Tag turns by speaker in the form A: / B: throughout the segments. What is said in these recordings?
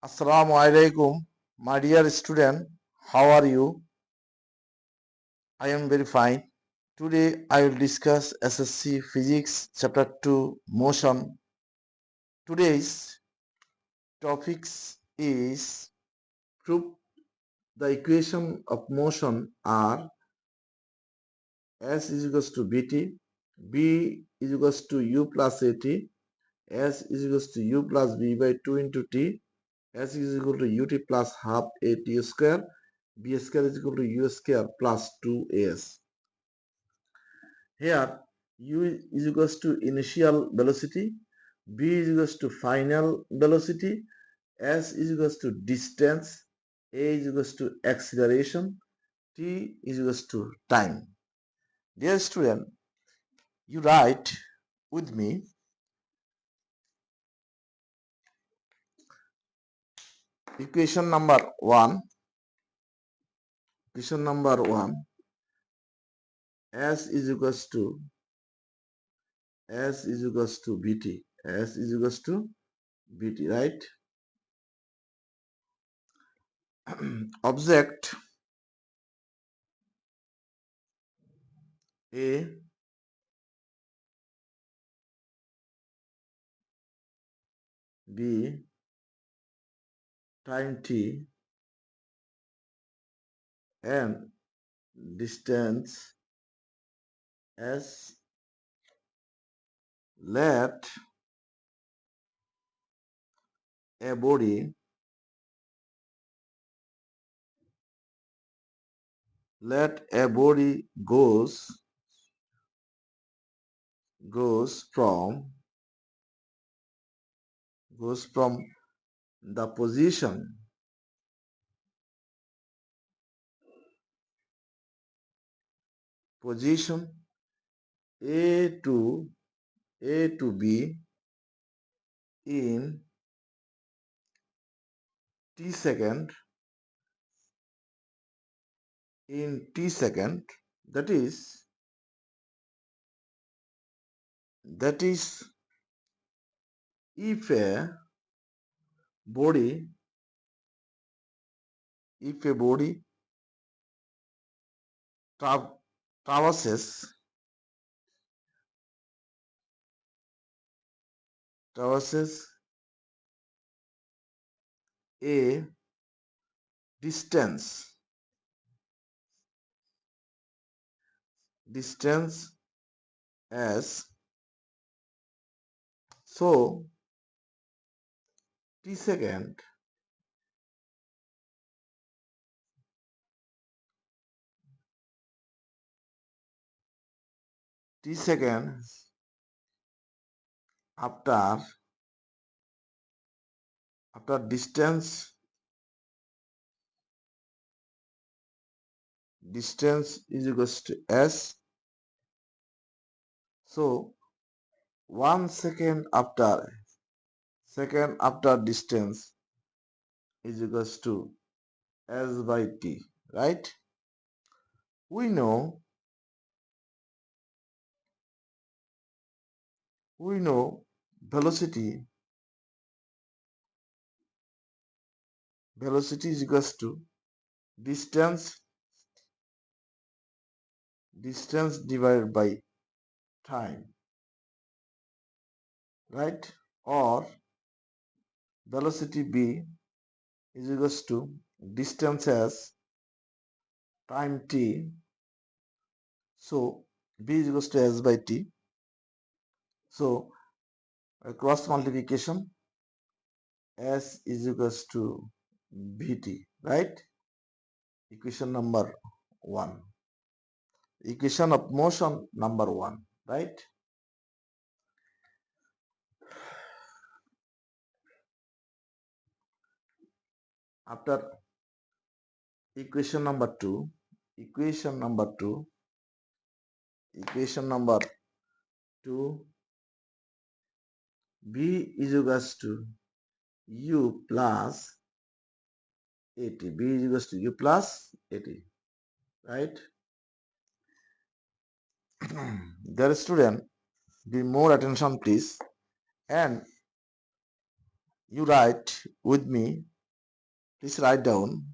A: Assalamu alaikum, my dear student. How are you? I am very fine. Today I will discuss SSC Physics Chapter 2 Motion. Today's topics is prove the equation of motion are S is equals to Bt, B is equals to U plus At, S is equals to U plus B by 2 into T, S is equal to Ut plus half At square, B square is equal to U square plus 2as. Here U is equals to initial velocity, B is equals to final velocity, S is equals to distance, A is equals to acceleration, T is equals to time. Dear student, you write with me equation number 1. Equation number 1, S is equals to Bt. S is equals to Bt, right? Object A, B, time T, and distance S. Let a body goes from the position A to B in t second, that is if a body tra- traverses a distance as, so t second after distance is equals to s, so 1 second after distance is equals to s by t, right? We know velocity is equals to distance divided by time, right? Or velocity b is equals to distance as time t, so b is equals to s by t, so cross multiplication s is equals to bt, right? Equation number 1, equation of motion number 1, right? After equation number 2, b is equals to u plus at, b is equals to u plus at, right? Dear student, be more attention please, and You write with me. Please write down.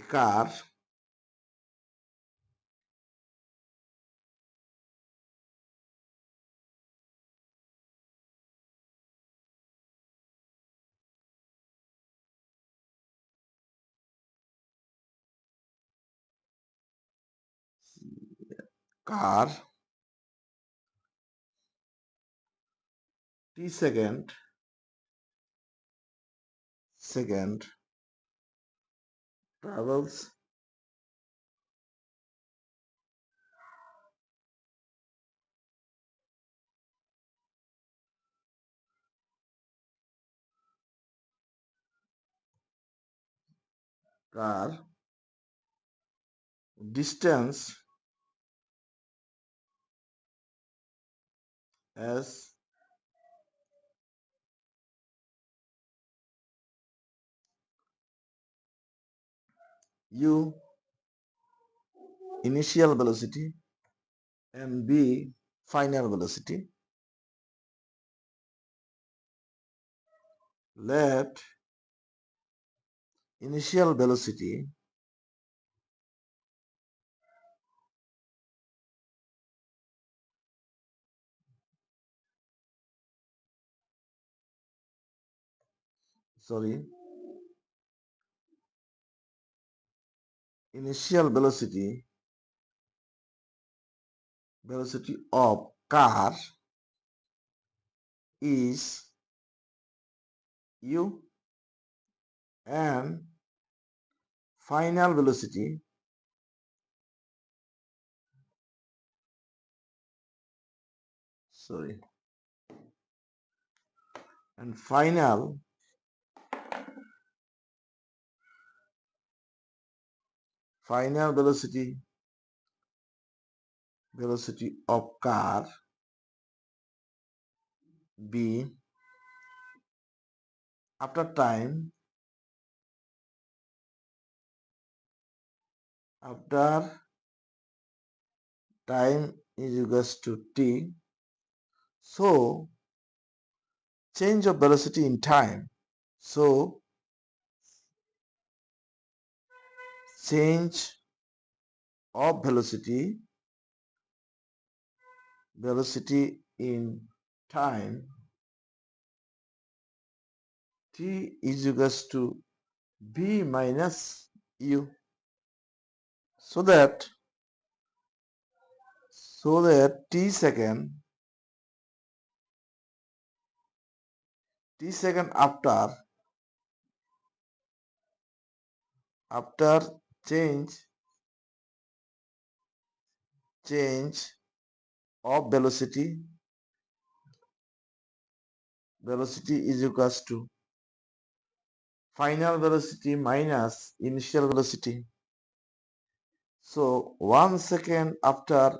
A: Car car T second travels car distance as u initial velocity and b final velocity. Let initial velocity sorry initial velocity of car is u and final velocity sorry and final velocity of car b after time after time is equals to t. So change of velocity in time. So change of velocity in time t is equals to b minus u. So that t second after change of velocity is equals to final velocity minus initial velocity. So 1 second after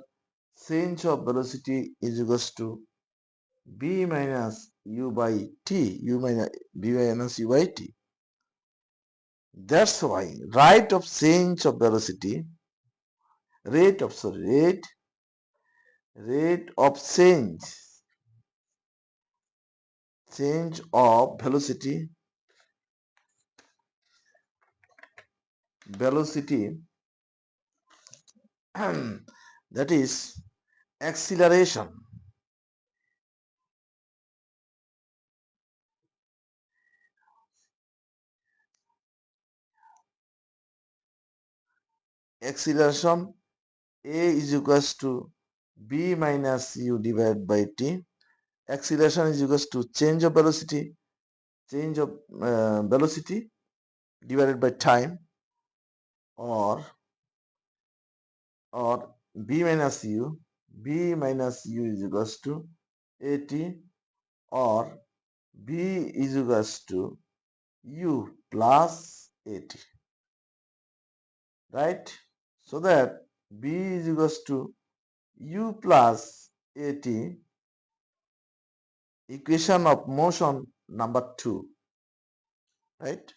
A: change of velocity is equals to b minus u by t, b minus u by t. That's why rate of change of velocity, rate of change of velocity that is acceleration. Acceleration a is equals to b minus u divided by t. Acceleration is equals to change of velocity divided by time, or b minus u is equals to at, or b is equals to u plus at, right? So that b is equals to u plus at, equation of motion number 2, right?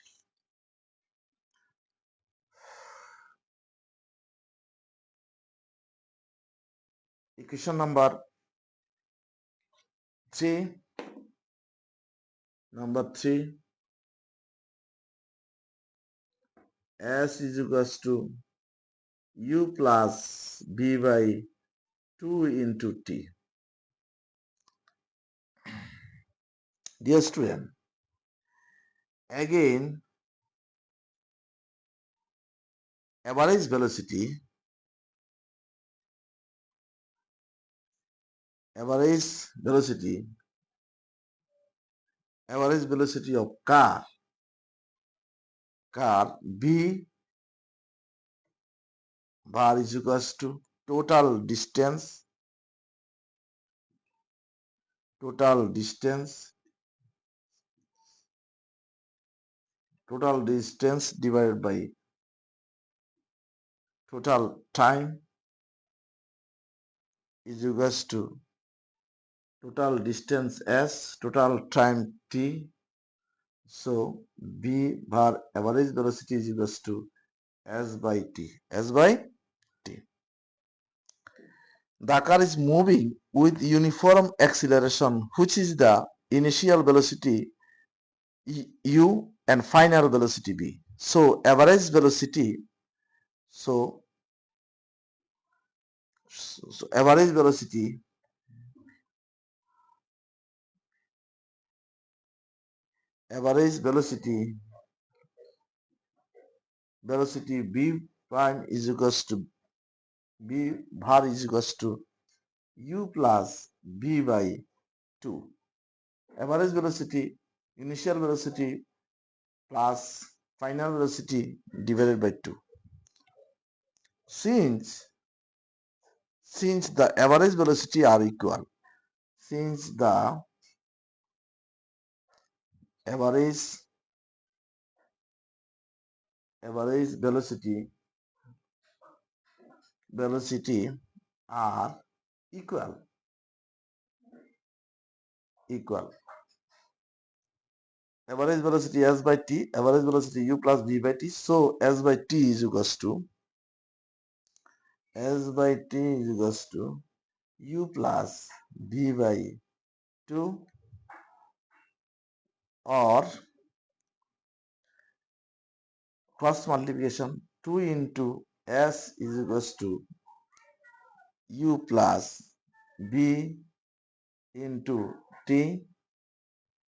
A: Equation number 3, Number 3, S is equals to U plus B by 2 into T. Dear student, again average velocity average velocity of car B bar is equals to total distance divided by total time is equals to total distance S, total time T. So B bar average velocity is equals to S by T. The car is moving with uniform acceleration, which is the initial velocity U and final velocity B. So average velocity, so average velocity B prime is equals to B bar is equals to U plus B by 2. Average velocity, initial velocity plus final velocity divided by 2. Since the average velocity are equal, since the average velocity are equal, average velocity S by T, average velocity U plus B by T. So S by T is equals to U plus B by 2, or cross multiplication 2 into S is equals to U plus B into T.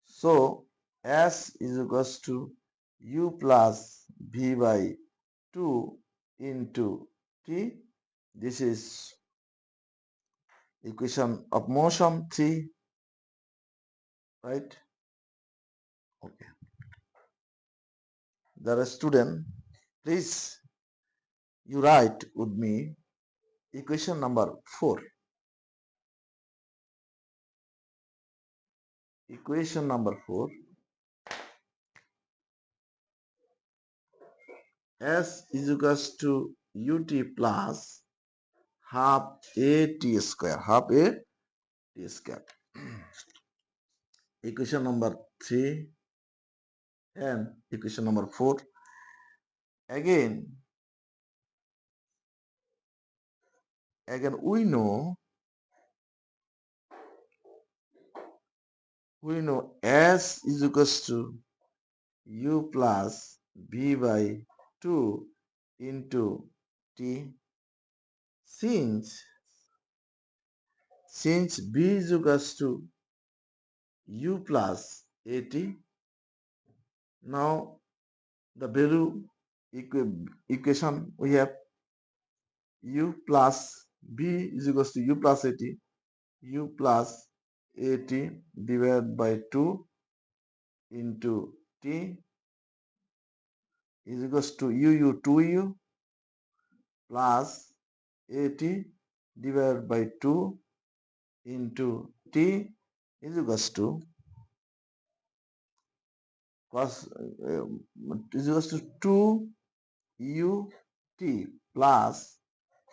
A: So S is equals to U plus B by 2 into T. This is equation of motion 3, right? Okay. The student, please you write with me equation number 4. Equation number 4. S is equals to ut plus half a t square. Equation number 3 and equation number 4. Again we know S is equals to U plus B by 2 into T. Since B is equals to U plus AT, now the value equation we have U plus B is equals to U plus AT, U plus AT divided by 2 into T is equals to UU 2U plus AT divided by 2 into T is equals to cos is equals to 2 ut plus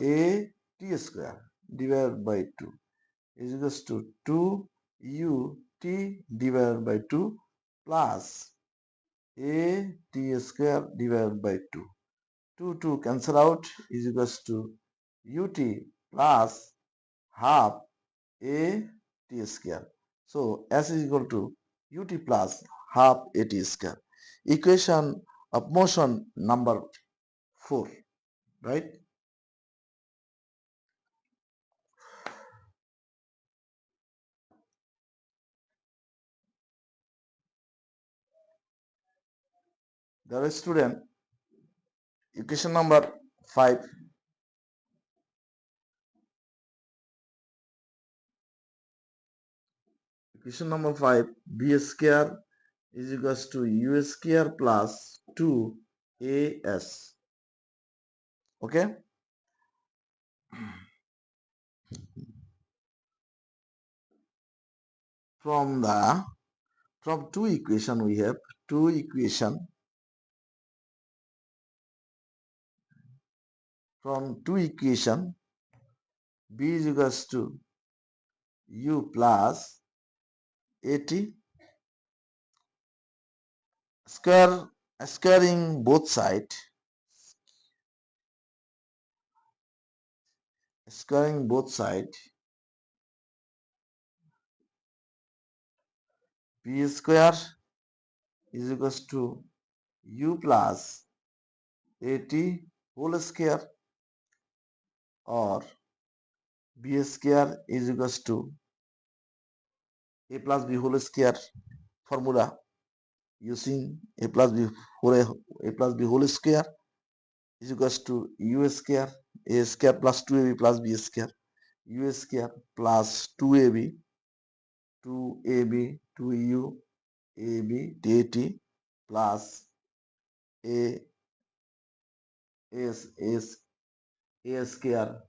A: a t square divided by 2 is equals to 2 ut divided by 2 plus a t square divided by 2. 2 cancel out is equals to ut plus half a t square. So S is equal to ut plus half at square. Equation of motion number 4, right? The student, equation number 5. Equation number 5, b square is equals to u square plus 2as. Okay? From two equation we have two equation. From two equation, b is equals to u plus at squaring both side, b square is equals to u plus at whole square, or b square is equals to a plus b whole square formula, using a plus b whole square is equals to u square, a square plus 2ab plus b square, u square plus 2ab 2u ab dt plus a a square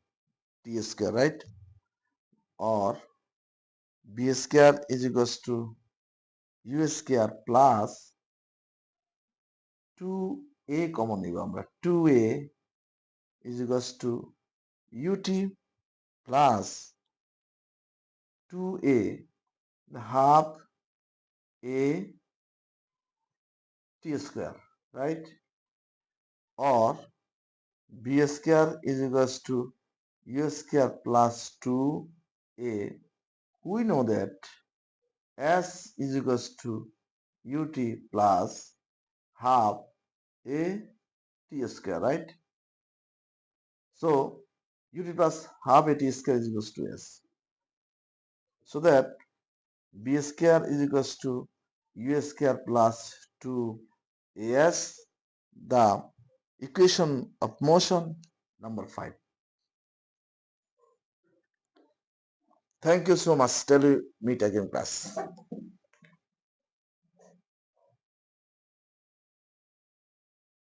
A: t square, right? Or b square is equals to u square plus 2a common নিব আমরা, 2a is equals to ut plus 2a the half a t square, right? Or b square is equals to u square plus 2a. We know that s is equals to ut plus half a t square, right? So ut plus half a t square is equals to s. So that b square is equals to u square plus 2as, the equation of motion number 5. Thank you so much. Till we meet again, class.